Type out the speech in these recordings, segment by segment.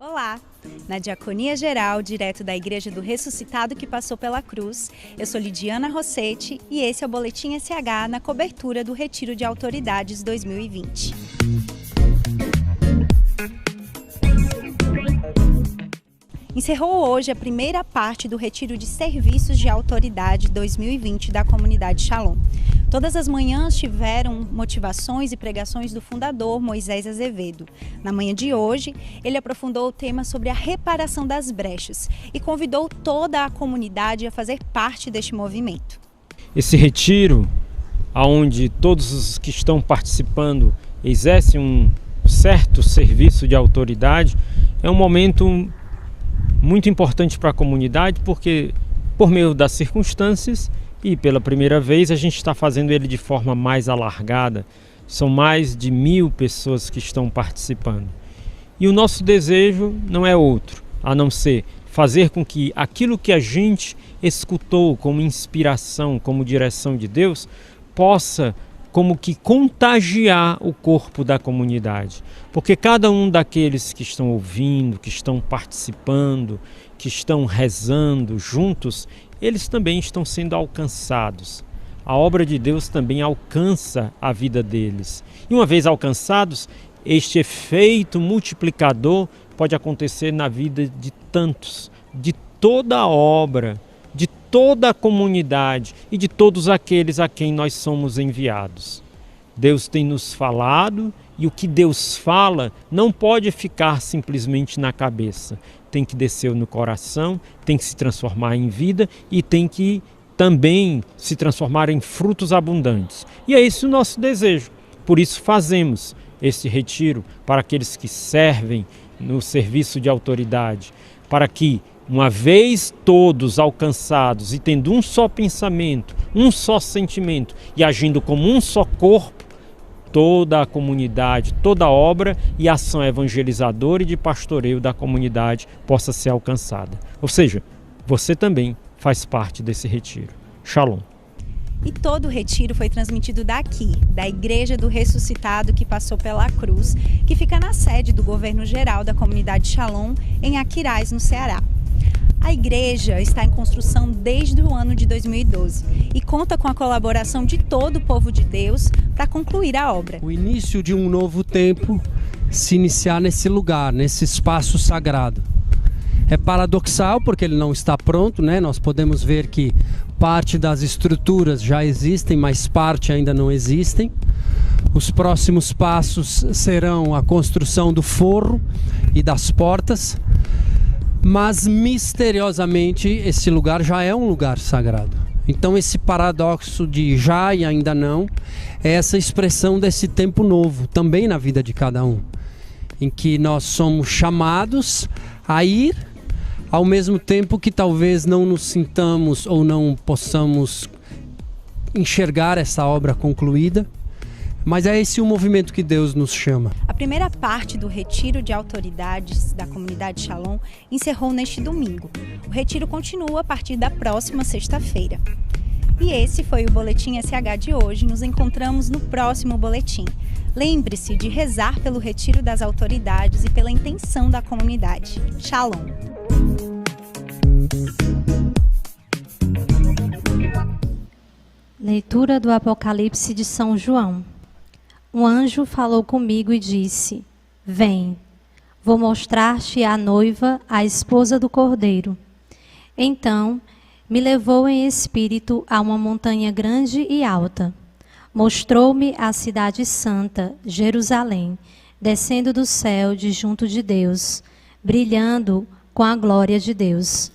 Olá! Na Diaconia Geral, direto da Igreja do Ressuscitado que passou pela cruz, eu sou Lidiana Rossetti e esse é o Boletim SH na cobertura do Retiro de Autoridades 2020. Encerrou hoje a primeira parte do Retiro de Serviços de Autoridade 2020 da Comunidade Shalom. Todas as manhãs tiveram motivações e pregações do fundador Moisés Azevedo. Na manhã de hoje, ele aprofundou o tema sobre a reparação das brechas e convidou toda a comunidade a fazer parte deste movimento. Esse retiro, onde todos os que estão participando exercem um certo serviço de autoridade, é um momento muito importante para a comunidade, porque por meio das circunstâncias e pela primeira vez a gente está fazendo ele de forma mais alargada. São mais de 1000 pessoas que estão participando. E o nosso desejo não é outro, a não ser fazer com que aquilo que a gente escutou como inspiração, como direção de Deus, possa como que contagiar o corpo da comunidade. Porque cada um daqueles que estão ouvindo, que estão participando, que estão rezando juntos, eles também estão sendo alcançados. A obra de Deus também alcança a vida deles. E uma vez alcançados, este efeito multiplicador pode acontecer na vida de tantos, de toda a obra, de toda a comunidade e de todos aqueles a quem nós somos enviados. Deus tem nos falado e o que Deus fala não pode ficar simplesmente na cabeça. Tem que descer no coração, tem que se transformar em vida e tem que também se transformar em frutos abundantes. E é esse o nosso desejo. Por isso fazemos esse retiro para aqueles que servem no serviço de autoridade, para que, uma vez todos alcançados e tendo um só pensamento, um só sentimento e agindo como um só corpo, toda a comunidade, toda a obra e ação evangelizadora e de pastoreio da comunidade possa ser alcançada. Ou seja, você também faz parte desse retiro. Shalom. E todo o retiro foi transmitido daqui, da Igreja do Ressuscitado que passou pela cruz, que fica na sede do Governo Geral da Comunidade Shalom, em Aquiraz, no Ceará. A igreja está em construção desde o ano de 2012 e conta com a colaboração de todo o povo de Deus para concluir a obra. O início de um novo tempo se iniciar nesse lugar, nesse espaço sagrado. É paradoxal porque ele não está pronto, né? Nós podemos ver que parte das estruturas já existem, mas parte ainda não existem. Os próximos passos serão a construção do forro e das portas. Mas misteriosamente esse lugar já é um lugar sagrado. Então esse paradoxo de já e ainda não é essa expressão desse tempo novo, também na vida de cada um, em que nós somos chamados a ir, ao mesmo tempo que talvez não nos sintamos ou não possamos enxergar essa obra concluída. Mas é esse o movimento que Deus nos chama. A primeira parte do Retiro de Autoridades da Comunidade Shalom encerrou neste domingo. O retiro continua a partir da próxima sexta-feira. E esse foi o Boletim SH de hoje. Nos encontramos no próximo boletim. Lembre-se de rezar pelo Retiro das Autoridades e pela intenção da comunidade. Shalom! Leitura do Apocalipse de São João. Um anjo falou comigo e disse: Vem, vou mostrar-te a noiva, a esposa do Cordeiro. Então me levou em espírito a uma montanha grande e alta. Mostrou-me a cidade santa, Jerusalém, descendo do céu de junto de Deus, brilhando com a glória de Deus.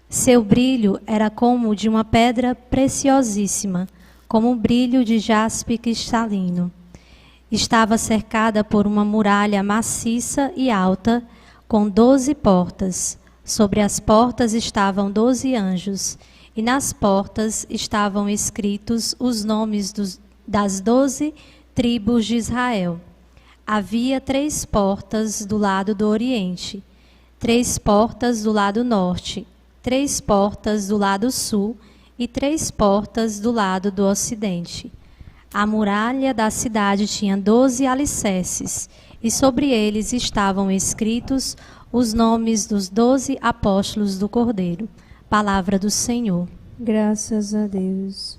Seu brilho era como de uma pedra preciosíssima, como o brilho de jaspe cristalino. Estava cercada por uma muralha maciça e alta, com 12 portas. Sobre as portas estavam 12 anjos, e nas portas estavam escritos os nomes das 12 tribos de Israel. Havia 3 portas do lado do oriente, 3 portas do lado norte, 3 portas do lado sul e 3 portas do lado do ocidente. A muralha da cidade tinha 12 alicerces, e sobre eles estavam escritos os nomes dos 12 apóstolos do Cordeiro. Palavra do Senhor. Graças a Deus.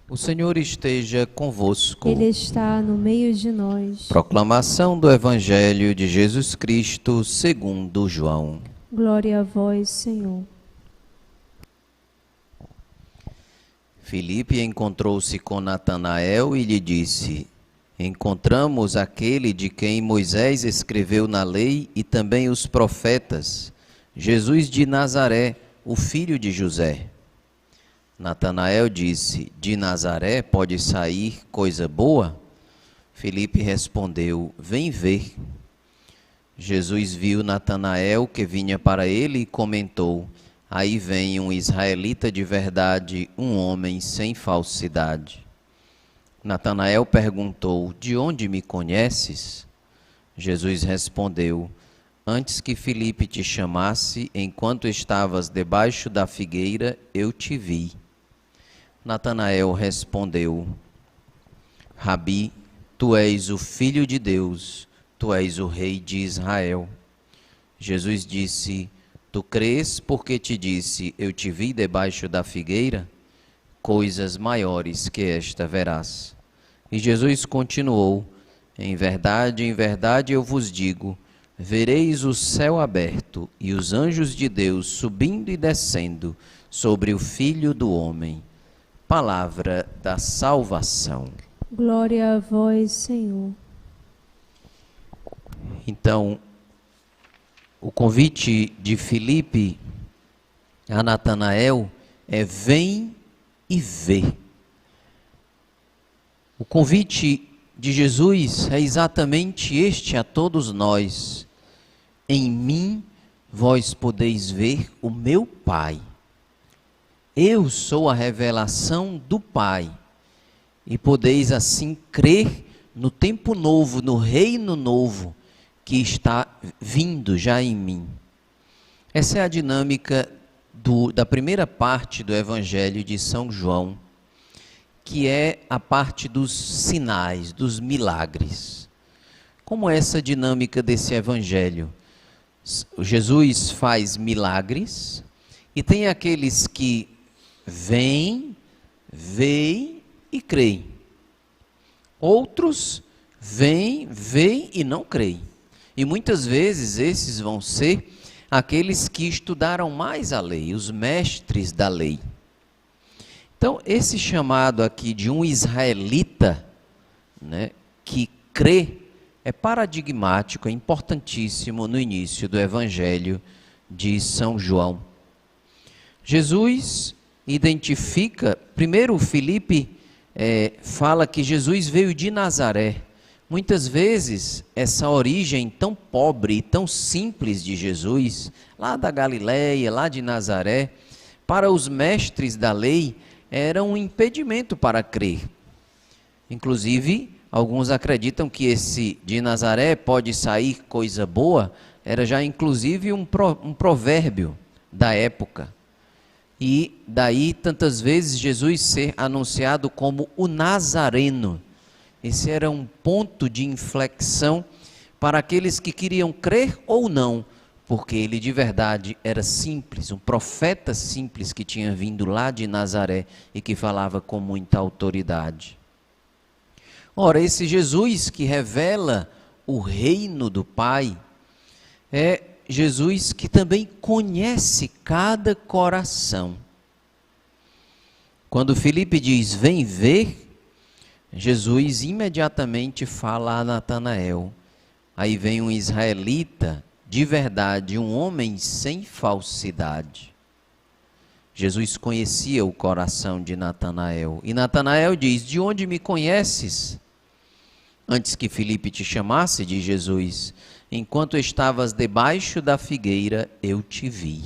O Senhor esteja convosco. Ele está no meio de nós. Proclamação do Evangelho de Jesus Cristo segundo João. Glória a vós, Senhor. Filipe encontrou-se com Natanael e lhe disse: Encontramos aquele de quem Moisés escreveu na lei e também os profetas, Jesus de Nazaré, o filho de José. Natanael disse: De Nazaré pode sair coisa boa? Filipe respondeu: Vem ver. Jesus viu Natanael que vinha para ele e comentou: Aí vem um israelita de verdade, um homem sem falsidade. Natanael perguntou: De onde me conheces? Jesus respondeu: Antes que Filipe te chamasse, enquanto estavas debaixo da figueira, eu te vi. Natanael respondeu: Rabi, tu és o Filho de Deus, tu és o Rei de Israel. Jesus disse: Tu crês porque te disse, eu te vi debaixo da figueira? Coisas maiores que esta verás. E Jesus continuou: em verdade, eu vos digo, vereis o céu aberto e os anjos de Deus subindo e descendo sobre o Filho do Homem. Palavra da salvação. Glória a vós, Senhor. Então, o convite de Filipe a Natanael é: vem e vê. O convite de Jesus é exatamente este a todos nós: em mim vós podeis ver o meu Pai. Eu sou a revelação do Pai, e podeis assim crer no tempo novo, no reino novo que está vindo já em mim. Essa é a dinâmica da primeira parte do Evangelho de São João, que é a parte dos sinais, dos milagres. Como é essa dinâmica desse Evangelho? Jesus faz milagres e tem aqueles que vêm, veem e creem. Outros vêm, veem e não creem. E muitas vezes esses vão ser aqueles que estudaram mais a lei, os mestres da lei. Então, esse chamado aqui de um israelita, né, que crê, é paradigmático, é importantíssimo no início do Evangelho de São João. Jesus identifica, primeiro Filipe fala que Jesus veio de Nazaré. Muitas vezes, essa origem tão pobre e tão simples de Jesus, lá da Galileia, lá de Nazaré, para os mestres da lei, era um impedimento para crer. Inclusive, alguns acreditam que esse de Nazaré pode sair coisa boa, era já inclusive um provérbio da época. E daí, tantas vezes, Jesus ser anunciado como o Nazareno. Esse era um ponto de inflexão para aqueles que queriam crer ou não, porque ele de verdade era simples, um profeta simples que tinha vindo lá de Nazaré e que falava com muita autoridade. Ora, esse Jesus que revela o reino do Pai é Jesus que também conhece cada coração. Quando Filipe diz, vem ver, Jesus imediatamente fala a Natanael. Aí vem um israelita de verdade, um homem sem falsidade. Jesus conhecia o coração de Natanael. E Natanael diz, de onde me conheces? Antes que Filipe te chamasse, diz Jesus, enquanto estavas debaixo da figueira, eu te vi.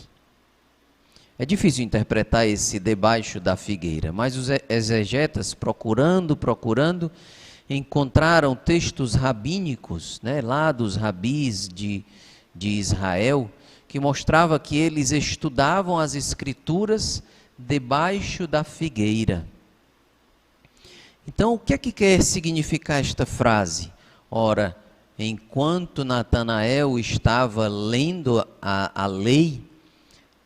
É difícil interpretar esse debaixo da figueira, mas os exegetas, procurando, encontraram textos rabínicos, né, lá dos rabis de Israel, que mostrava que eles estudavam as escrituras debaixo da figueira. Então, o que é que quer significar esta frase? Ora, enquanto Natanael estava lendo a lei,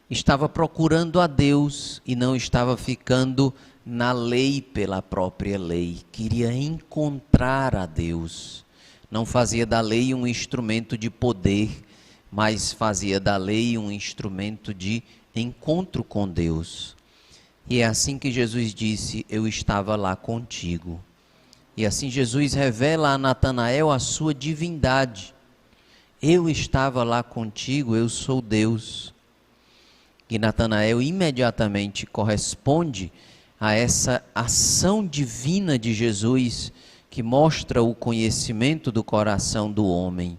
estava procurando a Deus e não estava ficando na lei pela própria lei. Queria encontrar a Deus. Não fazia da lei um instrumento de poder, mas fazia da lei um instrumento de encontro com Deus. E é assim que Jesus disse: eu estava lá contigo. E assim Jesus revela a Natanael a sua divindade. Eu estava lá contigo, eu sou Deus. E Natanael imediatamente corresponde a essa ação divina de Jesus, que mostra o conhecimento do coração do homem.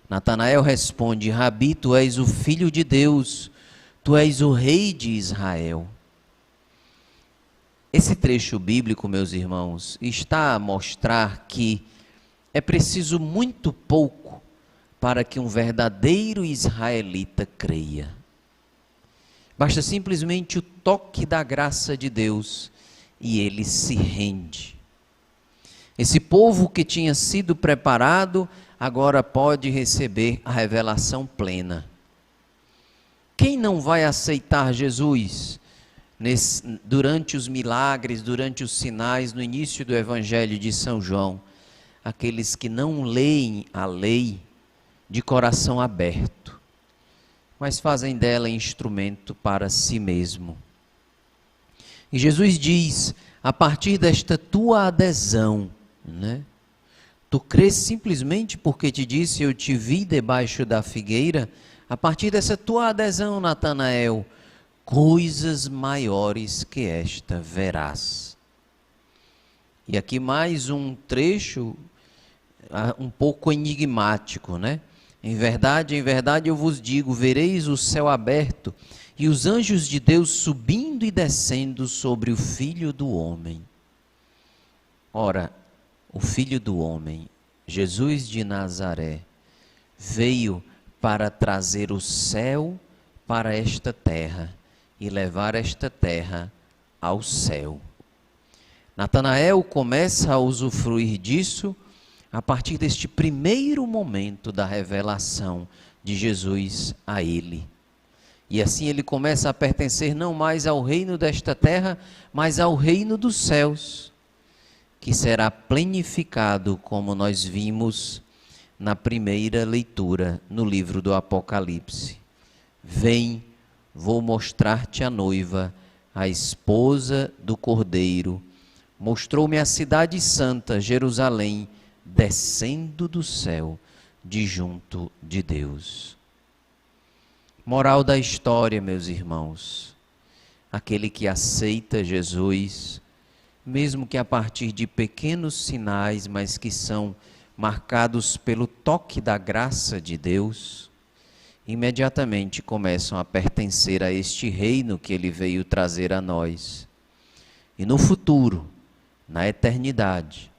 Natanael responde: Rabi, tu és o Filho de Deus, tu és o Rei de Israel. Esse trecho bíblico, meus irmãos, está a mostrar que é preciso muito pouco para que um verdadeiro israelita creia. Basta simplesmente o toque da graça de Deus e ele se rende. Esse povo que tinha sido preparado agora pode receber a revelação plena. Quem não vai aceitar Jesus durante os milagres, durante os sinais, no início do Evangelho de São João? Aqueles que não leem a lei de coração aberto, mas fazem dela instrumento para si mesmo. E Jesus diz: a partir desta tua adesão, tu crês simplesmente porque te disse, eu te vi debaixo da figueira. A partir dessa tua adesão, Natanael, coisas maiores que esta verás. E aqui mais um trecho um pouco enigmático, Em verdade, eu vos digo, vereis o céu aberto e os anjos de Deus subindo e descendo sobre o Filho do Homem. Ora, o Filho do Homem, Jesus de Nazaré, veio para trazer o céu para esta terra e levar esta terra ao céu. Natanael começa a usufruir disso a partir deste primeiro momento da revelação de Jesus a ele. E assim ele começa a pertencer não mais ao reino desta terra, mas ao reino dos céus, que será plenificado, como nós vimos na primeira leitura no livro do Apocalipse. Vem, vou mostrar-te a noiva, a esposa do Cordeiro. Mostrou-me a cidade santa, Jerusalém, descendo do céu, de junto de Deus. Moral da história, meus irmãos: aquele que aceita Jesus, mesmo que a partir de pequenos sinais, mas que são marcados pelo toque da graça de Deus, imediatamente começam a pertencer a este reino que ele veio trazer a nós. E no futuro, na eternidade,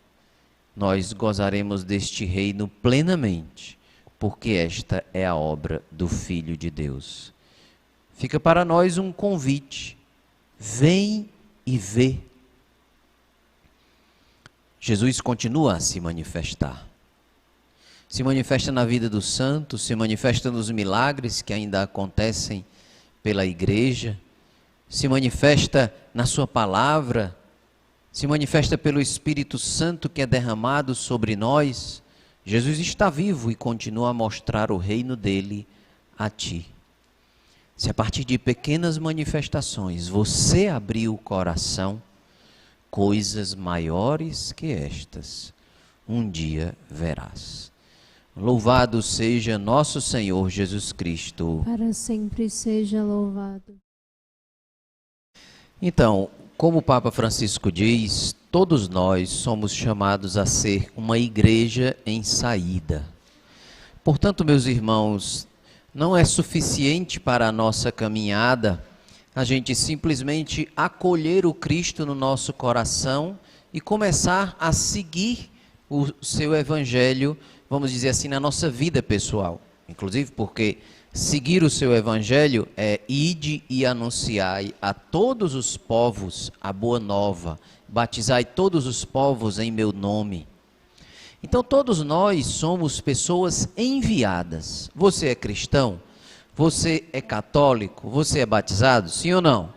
nós gozaremos deste reino plenamente, porque esta é a obra do Filho de Deus. Fica para nós um convite: vem e vê. Jesus continua a se manifestar. Se manifesta na vida dos santos, se manifesta nos milagres que ainda acontecem pela igreja, se manifesta na sua palavra, se manifesta pelo Espírito Santo que é derramado sobre nós. Jesus está vivo e continua a mostrar o reino dele a ti. Se a partir de pequenas manifestações você abrir o coração, coisas maiores que estas um dia verás. Louvado seja nosso Senhor Jesus Cristo. Para sempre seja louvado. Então, como o Papa Francisco diz, todos nós somos chamados a ser uma igreja em saída. Portanto, meus irmãos, não é suficiente para a nossa caminhada a gente simplesmente acolher o Cristo no nosso coração e começar a seguir o seu evangelho, vamos dizer assim, na nossa vida pessoal. Inclusive porque seguir o seu evangelho é ide e anunciai a todos os povos a boa nova, batizai todos os povos em meu nome. Então todos nós somos pessoas enviadas. Você é cristão? Você é católico? Você é batizado? Sim ou não?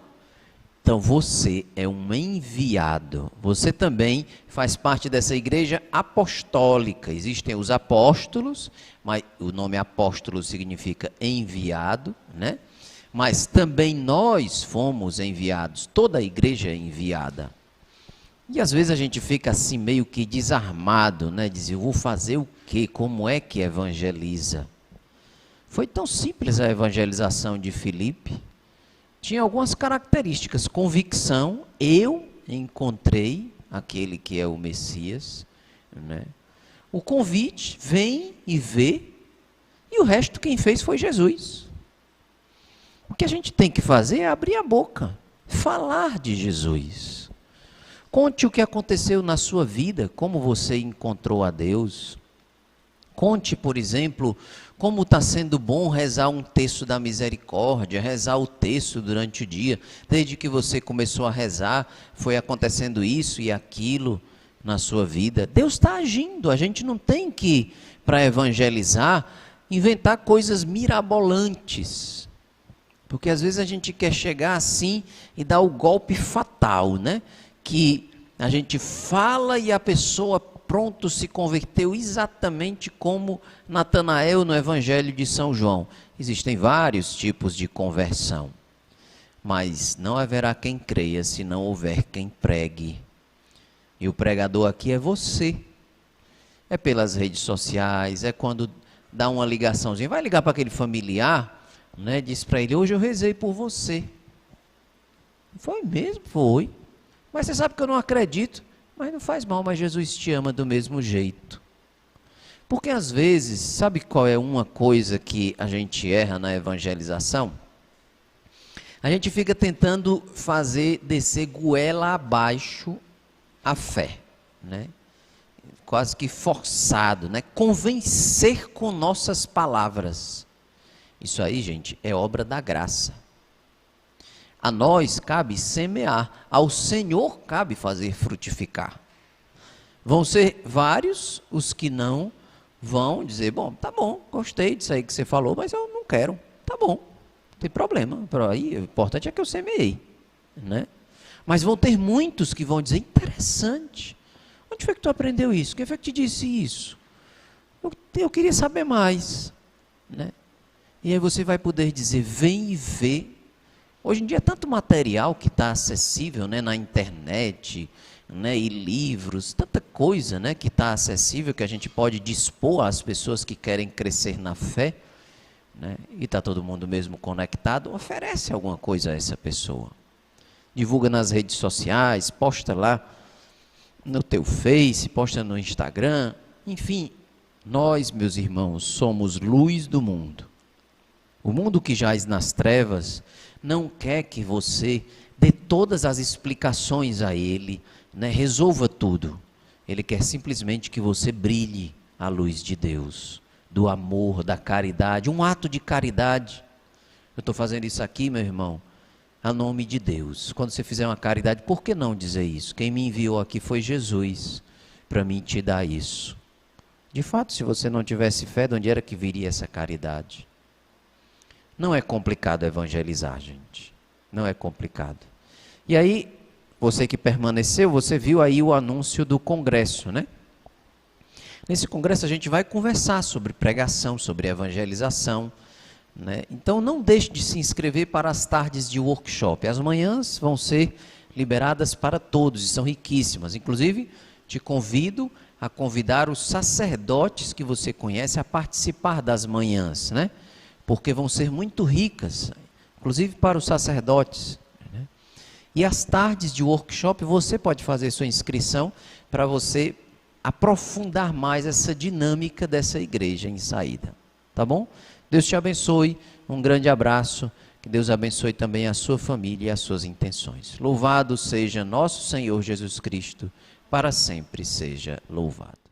Então você é um enviado. Você também faz parte dessa igreja apostólica. Existem os apóstolos, mas o nome apóstolo significa enviado, né? Mas também nós fomos enviados. Toda a igreja é enviada. E às vezes a gente fica assim meio que desarmado, né? Diz, eu vou fazer o quê? Como é que evangeliza? Foi tão simples a evangelização de Filipe. Tinha algumas características. Convicção, eu encontrei aquele que é o Messias, né? O convite, vem e vê, e o resto quem fez foi Jesus. O que a gente tem que fazer é abrir a boca, falar de Jesus. Conte o que aconteceu na sua vida, como você encontrou a Deus. Conte, por exemplo, como está sendo bom rezar um terço da misericórdia, rezar o terço durante o dia. Desde que você começou a rezar, foi acontecendo isso e aquilo na sua vida. Deus está agindo, a gente não tem que, para evangelizar, inventar coisas mirabolantes. Porque às vezes a gente quer chegar assim e dar o golpe fatal, né? Que a gente fala e a pessoa pronto se converteu exatamente como Natanael no Evangelho de São João. Existem vários tipos de conversão, mas não haverá quem creia se não houver quem pregue. E o pregador aqui é você. É pelas redes sociais, é quando dá uma ligaçãozinha, vai ligar para aquele familiar, né? Diz para ele, hoje eu rezei por você. Foi mesmo? Foi. Mas você sabe que eu não acredito. Mas não faz mal, mas Jesus te ama do mesmo jeito. Porque às vezes, sabe qual é uma coisa que a gente erra na evangelização? A gente fica tentando fazer descer goela abaixo a fé, né? Quase que forçado, né? Convencer com nossas palavras. Isso aí, gente, é obra da graça. A nós cabe semear, ao Senhor cabe fazer frutificar. Vão ser vários os que não vão dizer, bom, tá bom, gostei disso aí que você falou, mas eu não quero, tá bom, não tem problema, aí, o importante é que eu semeei, né? Mas vão ter muitos que vão dizer, interessante, onde foi que tu aprendeu isso? Quem foi que te disse isso? Eu queria saber mais, né? E aí você vai poder dizer, vem e vê. Hoje em dia é tanto material que está acessível, né, na internet, né, e livros, tanta coisa, né, que está acessível que a gente pode dispor às pessoas que querem crescer na fé, né, e está todo mundo mesmo conectado, oferece alguma coisa a essa pessoa. Divulga nas redes sociais, posta lá no teu Face, posta no Instagram, enfim, nós, meus irmãos, somos luz do mundo. O mundo que jaz nas trevas não quer que você dê todas as explicações a ele, né? Resolva tudo. Ele quer simplesmente que você brilhe a luz de Deus, do amor, da caridade, um ato de caridade. Eu estou fazendo isso aqui, meu irmão, a nome de Deus. Quando você fizer uma caridade, por que não dizer isso? Quem me enviou aqui foi Jesus, para mim te dar isso. De fato, se você não tivesse fé, de onde era que viria essa caridade? Não é complicado evangelizar, gente. Não é complicado. E aí, você que permaneceu, você viu aí o anúncio do congresso, né? Nesse congresso a gente vai conversar sobre pregação, sobre evangelização, né? Então não deixe de se inscrever para as tardes de workshop. As manhãs vão ser liberadas para todos e são riquíssimas. Inclusive, te convido a convidar os sacerdotes que você conhece a participar das manhãs, né? Porque vão ser muito ricas, inclusive para os sacerdotes, né? E as tardes de workshop, você pode fazer sua inscrição para você aprofundar mais essa dinâmica dessa igreja em saída, tá bom? Deus te abençoe, um grande abraço, que Deus abençoe também a sua família e as suas intenções. Louvado seja nosso Senhor Jesus Cristo, para sempre seja louvado.